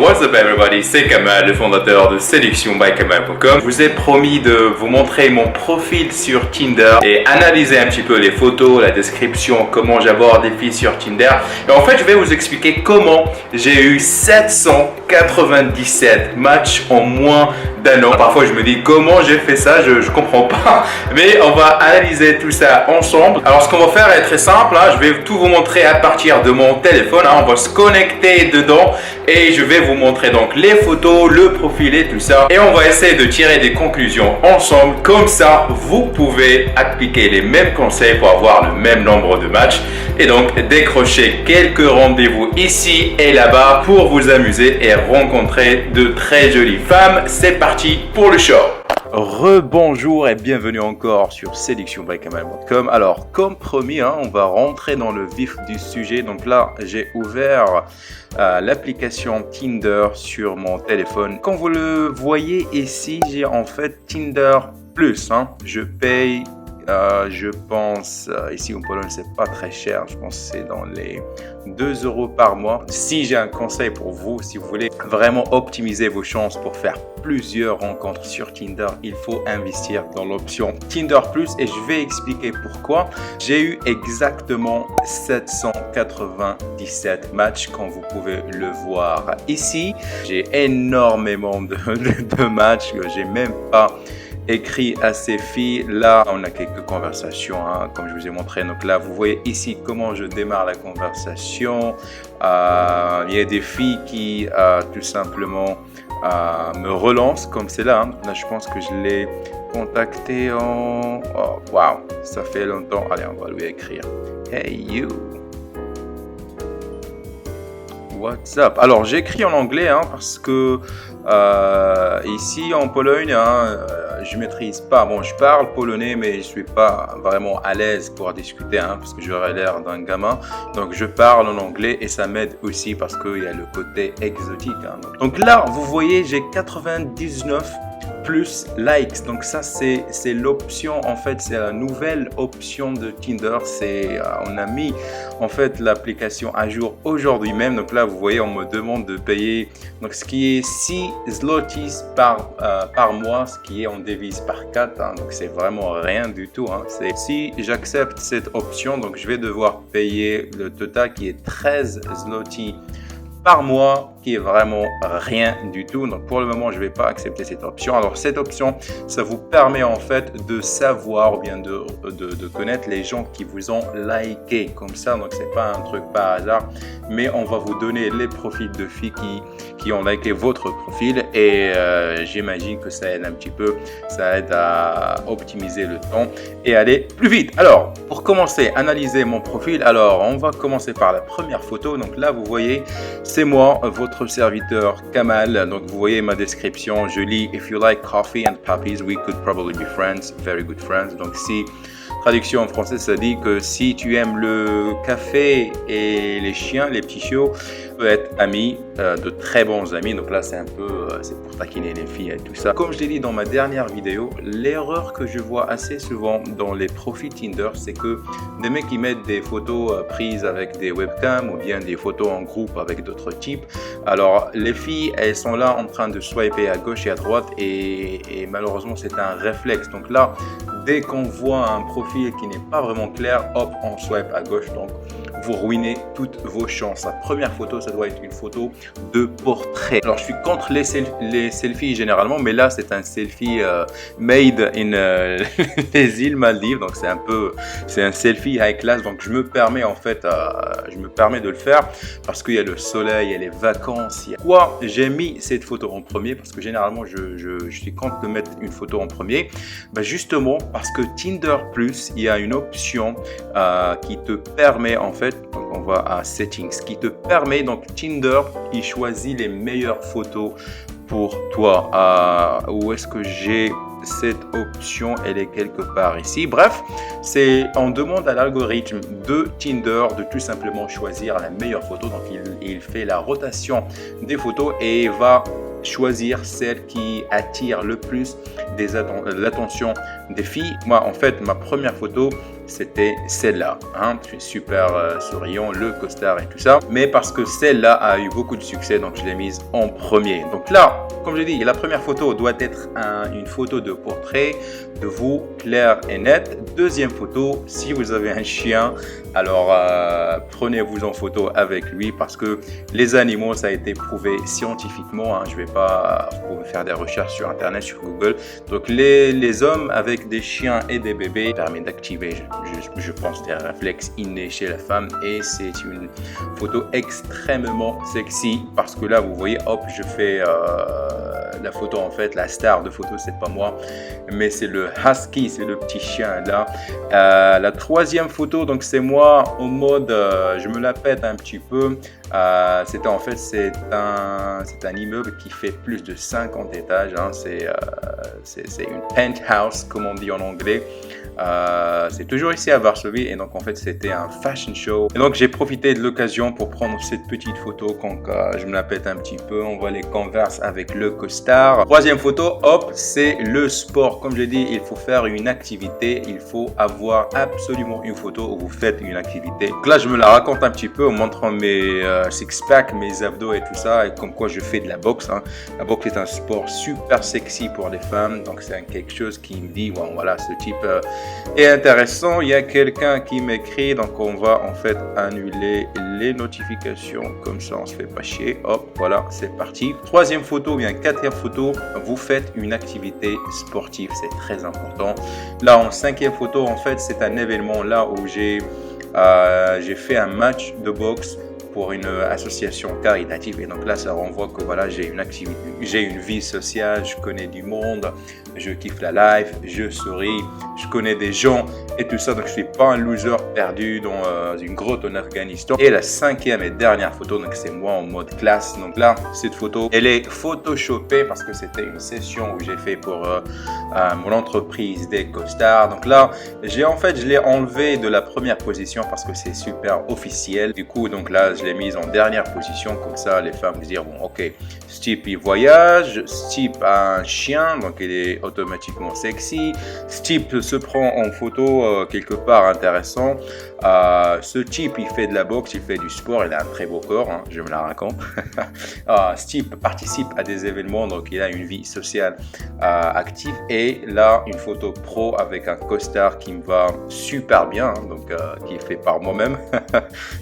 what's up everybody, c'est Kamal, le fondateur de sélectionbykamal.com. Je vous ai promis de vous montrer mon profil sur Tinder et analyser un petit peu les photos, la description, comment j'aborde les filles sur Tinder. Et en fait, je vais vous expliquer comment j'ai eu 797 matchs en moins d'un an. Parfois, je me dis comment j'ai fait ça, je comprends pas. Mais on va analyser tout ça ensemble. Alors, ce qu'on va faire est très simple. Je vais tout vous montrer à partir de mon téléphone. On va se connecter dedans et je vais vous montrer donc les photos, le profil et tout ça. Et on va essayer de tirer des conclusions ensemble. Comme ça, vous pouvez appliquer les mêmes conseils pour avoir le même nombre de matchs. Et donc, décrocher quelques rendez-vous ici et là-bas pour vous amuser et rencontrer de très jolies femmes. C'est parti pour le show. Rebonjour et bienvenue encore sur sélectionbykamal.com. Alors, comme promis, on va rentrer dans le vif du sujet. Donc là, j'ai ouvert l'application Tinder sur mon téléphone. Comme vous le voyez ici, j'ai en fait Tinder Plus. Je paye, je pense, ici en Pologne, c'est pas très cher. Je pense que c'est dans les 2 € par mois. Si j'ai un conseil pour vous, si vous voulez vraiment optimiser vos chances pour faire plusieurs rencontres sur Tinder, il faut investir dans l'option Tinder Plus et je vais expliquer pourquoi. J'ai eu exactement 797 matchs comme vous pouvez le voir ici. J'ai énormément de matchs que j'ai même pas écrit à ces filles. Là, on a quelques conversations, comme je vous ai montré. Donc là, vous voyez ici comment je démarre la conversation. Il y a des filles qui tout simplement me relancent comme c'est là. Là, je pense que je l'ai contacté en... Oh, wow, ça fait longtemps. Allez, on va lui écrire. Hey you. What's up? Alors, j'écris en anglais parce que ici en Pologne, je maîtrise pas. Bon, je parle polonais, mais je suis pas vraiment à l'aise pour discuter parce que j'aurais l'air d'un gamin. Donc, je parle en anglais et ça m'aide aussi parce qu'il y a le côté exotique. Donc là, vous voyez, j'ai 99 plus likes. Donc ça, c'est l'option, en fait, c'est la nouvelle option de Tinder. On a mis en fait l'application à jour aujourd'hui même. Donc là, vous voyez, on me demande de payer donc ce qui est 6 zlotys par mois, ce qui est en devise par 4. Donc c'est vraiment rien du tout. Si j'accepte cette option, donc je vais devoir payer le total qui est 13 zlotys par mois, qui est vraiment rien du tout. Donc pour le moment, je ne vais pas accepter cette option. Alors cette option, ça vous permet en fait de savoir ou bien de connaître les gens qui vous ont liké comme ça. Donc c'est pas un truc par hasard, mais on va vous donner les profils de filles qui ont liké votre profil et j'imagine que ça aide un petit peu, ça aide à optimiser le temps et aller plus vite. Alors pour commencer, analyser mon profil. Alors on va commencer par la première photo. Donc là, vous voyez, c'est moi, votre serviteur Kamal. Donc vous voyez ma description, je lis: If you like coffee and puppies, we could probably be friends, very good friends. Donc si traduction en français, ça dit que si tu aimes le café et les chiens, les petits chiots, peut être amis, de très bons amis. Donc là, c'est un peu, c'est pour taquiner les filles et tout ça. Comme je l'ai dit dans ma dernière vidéo, l'erreur que je vois assez souvent dans les profils Tinder, c'est que des mecs qui mettent des photos prises avec des webcams ou bien des photos en groupe avec d'autres types. Alors, les filles, elles sont là en train de swiper à gauche et à droite et malheureusement, c'est un réflexe. Donc là, dès qu'on voit un profil qui n'est pas vraiment clair, hop, on swipe à gauche. Donc, vous ruinez toutes vos chances. La première photo, ça doit être une photo de portrait. Alors, je suis contre les selfies généralement, mais là, c'est un selfie made in les îles Maldives. Donc, c'est un selfie high class. Donc, je me permets en fait, de le faire parce qu'il y a le soleil, il y a les vacances. Pourquoi j'ai mis cette photo en premier? Parce que généralement, je suis contre de mettre une photo en premier. Justement, parce que Tinder Plus, il y a une option qui te permet en fait, donc on va à Settings, qui te permet, donc Tinder, il choisit les meilleures photos pour toi. Où est-ce que j'ai cette option? Elle est quelque part ici. Bref, on demande à l'algorithme de Tinder de tout simplement choisir la meilleure photo. Donc il fait la rotation des photos et va choisir celle qui attire le plus l'attention des filles. Moi, en fait, ma première photo, c'était celle-là. Hein. Je suis super souriant, le costard et tout ça. Mais parce que celle-là a eu beaucoup de succès, donc je l'ai mise en premier. Donc là, comme je dis, la première photo doit être une photo de portrait de vous, clair et net. Deuxième photo, si vous avez un chien, alors prenez-vous en photo avec lui parce que les animaux, ça a été prouvé scientifiquement. Hein. Je vais pas, vous pouvez faire des recherches sur Internet, sur Google. Donc les hommes avec des chiens et des bébés permet d'activer, je pense, des réflexes innés chez la femme et c'est une photo extrêmement sexy parce que là, vous voyez, hop, je fais la photo en fait, la star de photo, c'est pas moi, mais c'est le husky, c'est le petit chien là. La troisième photo, donc c'est moi en mode, je me la pète un petit peu. C'était en fait, c'est un immeuble qui fait plus de 50 étages. Hein. C'est une penthouse, comme on dit en anglais. C'est toujours ici à Varsovie et donc en fait c'était un fashion show et donc j'ai profité de l'occasion pour prendre cette petite photo quand je me la pète un petit peu, on voit les Converse avec le costard. Troisième photo, hop, c'est le sport. Comme je dis, il faut faire une activité, il faut avoir absolument une photo où vous faites une activité. Donc là je me la raconte un petit peu en montrant mes six-pack, mes abdos et tout ça et comme quoi je fais de la boxe. Hein. La boxe est un sport super sexy pour les femmes, donc c'est quelque chose qui me dit bon, voilà, ce type et intéressant. Il y a quelqu'un qui m'écrit, donc on va en fait annuler les notifications, comme ça on se fait pas chier. Hop, voilà, c'est parti. Troisième photo, bien quatrième photo, vous faites une activité sportive, c'est très important. Là en cinquième photo, en fait c'est un événement là où j'ai fait un match de boxe pour une association caritative et donc là ça renvoie que voilà, j'ai une activité, j'ai une vie sociale, je connais du monde, je kiffe la life, je souris, je connais des gens et tout ça, donc je suis pas un loser perdu dans une grotte en Afghanistan. Et la cinquième et dernière photo, donc c'est moi en mode classe. Donc là cette photo elle est photoshopée parce que c'était une session où j'ai fait pour mon entreprise des costards. Donc là je l'ai enlevé de la première position parce que c'est super officiel, du coup donc là je l'ai mise en dernière position, comme ça les femmes se dire bon ok, ce type il voyage, ce type a un chien donc il est automatiquement sexy, ce type se prend en photo quelque part intéressant, ce type il fait de la boxe, il fait du sport, il a un très beau corps, hein, je me la raconte. Ce type participe à des événements, donc il a une vie sociale active et là une photo pro avec un costard qui me va super bien, hein, donc qui est fait par moi-même.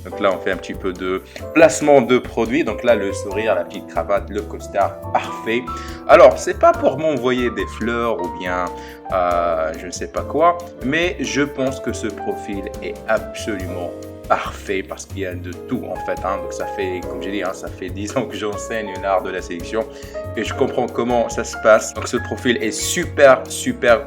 Donc là on fait un petit peu de placement de produits, donc là le sourire, la petite cravate, le costard parfait. Alors c'est pas pour m'envoyer des fleurs ou bien je ne sais pas quoi, mais je pense que ce profil est absolument parfait parce qu'il y a de tout en fait. Hein. Donc ça fait, comme j'ai dit, hein, ça fait 10 ans que j'enseigne l'art de la séduction et je comprends comment ça se passe. Donc ce profil est super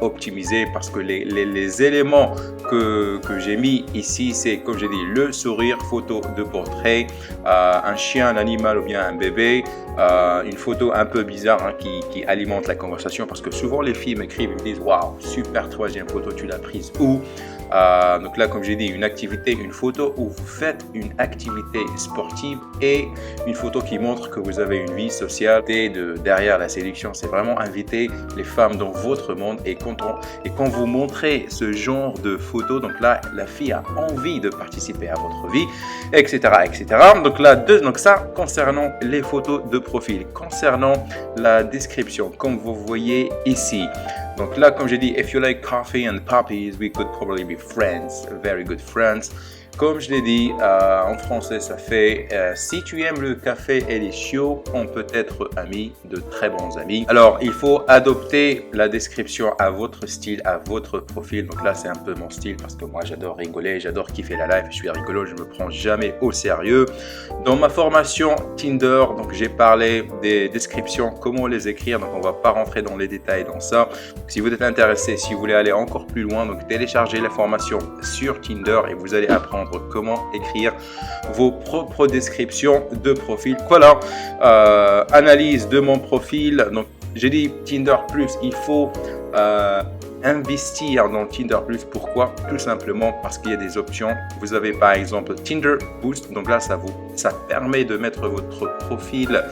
optimisé parce que les éléments que j'ai mis ici, c'est comme j'ai dit, le sourire, photo de portrait, un chien, un animal ou bien un bébé, une photo un peu bizarre hein, qui alimente la conversation parce que souvent les filles m'écrivent, ils me disent waouh, super troisième photo, tu l'as prise où? Donc là, comme j'ai dit, une activité, une photo où vous faites une activité sportive et une photo qui montre que vous avez une vie sociale derrière la séduction. C'est vraiment inviter les femmes dans votre monde et quand vous montrez ce genre de photos, donc là, la fille a envie de participer à votre vie, etc. Donc là, donc ça, concernant les photos de profil. Concernant la description, comme vous voyez ici, donc là, comme j'ai dit, if you like coffee and puppies, we could probably be friends, very good friends. Comme je l'ai dit, en français, ça fait si tu aimes le café et les chiots, on peut être amis, de très bons amis. Alors, il faut adopter la description à votre style, à votre profil. Donc là, c'est un peu mon style parce que moi, j'adore rigoler, j'adore kiffer la life. Je suis rigolo, je me prends jamais au sérieux. Dans ma formation Tinder, donc j'ai parlé des descriptions, comment les écrire. Donc, on va pas rentrer dans les détails dans ça. Donc, si vous êtes intéressé, si vous voulez aller encore plus loin, donc téléchargez la formation sur Tinder et vous allez apprendre comment écrire vos propres descriptions de profil. Voilà, analyse de mon profil. Donc j'ai dit Tinder Plus, il faut investir dans Tinder Plus. Pourquoi? Tout simplement parce qu'il y a des options. Vous avez par exemple Tinder Boost. Donc là, ça permet de mettre votre profil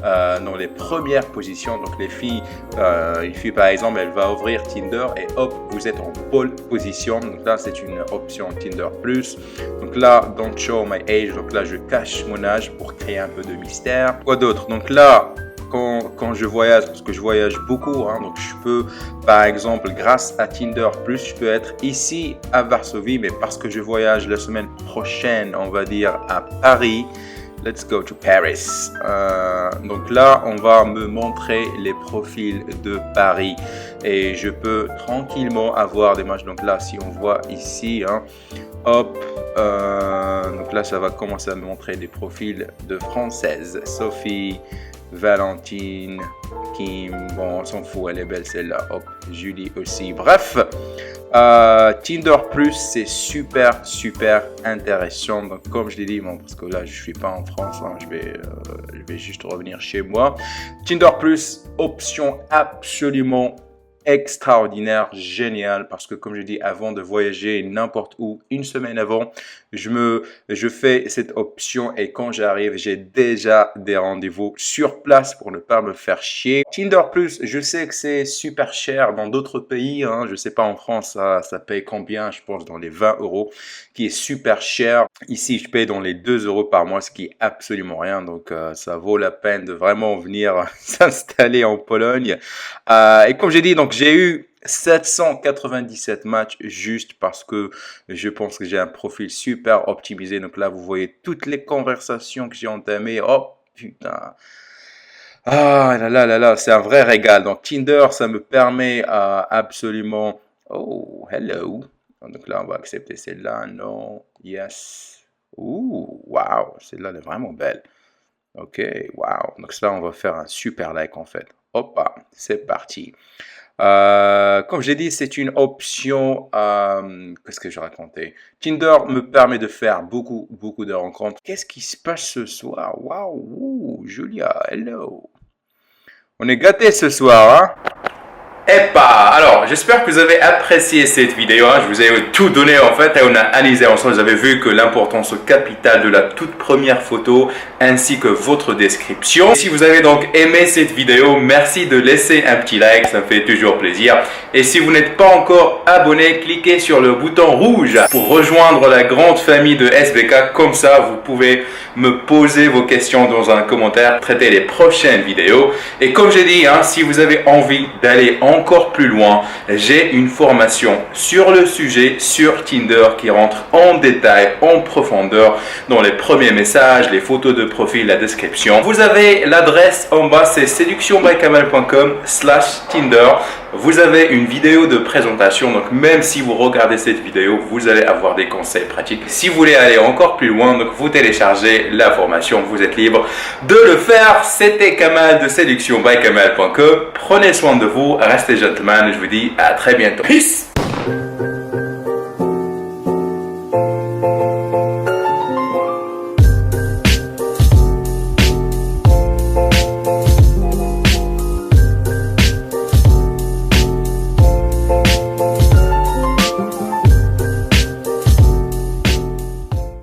dans les premières positions. Donc les filles, une fille par exemple, elle va ouvrir Tinder et hop, vous êtes en pole position. Donc là, c'est une option Tinder Plus. Donc là, don't show my age. Donc là, je cache mon âge pour créer un peu de mystère. Quoi d'autre? Donc là, quand je voyage, parce que je voyage beaucoup, hein, donc je peux, par exemple, grâce à Tinder Plus, je peux être ici à Varsovie, mais parce que je voyage la semaine prochaine, on va dire à Paris. Let's go to Paris. Donc là, on va me montrer les profils de Paris et je peux tranquillement avoir des matchs. Donc là, si on voit ici, hein, hop, donc là, ça va commencer à me montrer des profils de Françaises. Sophie, Valentine, Kim, bon, on s'en fout, elle est belle celle-là. Hop, Julie aussi. Bref, Tinder Plus, c'est super intéressant. Donc, comme je l'ai dit, bon, parce que là, je suis pas en France, hein, je vais juste revenir chez moi. Tinder Plus, option absolument extraordinaire, génial, parce que comme je dis, avant de voyager n'importe où, une semaine avant, je fais cette option et quand j'arrive, j'ai déjà des rendez-vous sur place pour ne pas me faire chier. Tinder Plus, je sais que c'est super cher dans d'autres pays, hein, je sais pas en France, ça paye combien, je pense dans les 20 €, qui est super cher. Ici, je paye dans les 2 € par mois, ce qui est absolument rien, donc ça vaut la peine de vraiment venir s'installer en Pologne. Et comme j'ai dit, donc j'ai eu 797 matchs juste parce que je pense que j'ai un profil super optimisé. Donc là, vous voyez toutes les conversations que j'ai entamées. Oh putain. Ah là, c'est un vrai régal. Donc Tinder, ça me permet absolument... Oh, hello. Donc là, on va accepter celle-là. Non, yes. Ouh, wow, celle-là, elle est vraiment belle. Ok, wow. Donc ça, on va faire un super like en fait. Hop, c'est parti. Comme j'ai dit, c'est une option. Qu'est-ce que je racontais? Tinder me permet de faire beaucoup de rencontres. Qu'est-ce qui se passe ce soir? Waouh, Julia, hello. On est gâtés ce soir, hein? Alors, j'espère que vous avez apprécié cette vidéo, hein. Je vous ai tout donné en fait et on a analysé ensemble. Vous avez vu que l'importance capitale de la toute première photo ainsi que votre description. Si vous avez donc aimé cette vidéo, merci de laisser un petit like, ça me fait toujours plaisir. Et si vous n'êtes pas encore abonné, cliquez sur le bouton rouge pour rejoindre la grande famille de SBK. Comme ça, vous pouvez me poser vos questions dans un commentaire, traiter les prochaines vidéos. Et comme j'ai dit, hein, si vous avez envie d'aller encore plus loin, j'ai une formation sur le sujet sur Tinder qui rentre en détail, en profondeur dans les premiers messages, les photos de profil, la description. Vous avez l'adresse en bas, c'est seductionbykamel.com/Tinder. Vous avez une vidéo de présentation, donc même si vous regardez cette vidéo, vous allez avoir des conseils pratiques. Si vous voulez aller encore plus loin, donc vous téléchargez la formation, vous êtes libre de le faire. C'était Kamal de seductionbykamel.com. Prenez soin de vous, restez gentleman, je vous dis à très bientôt. Peace!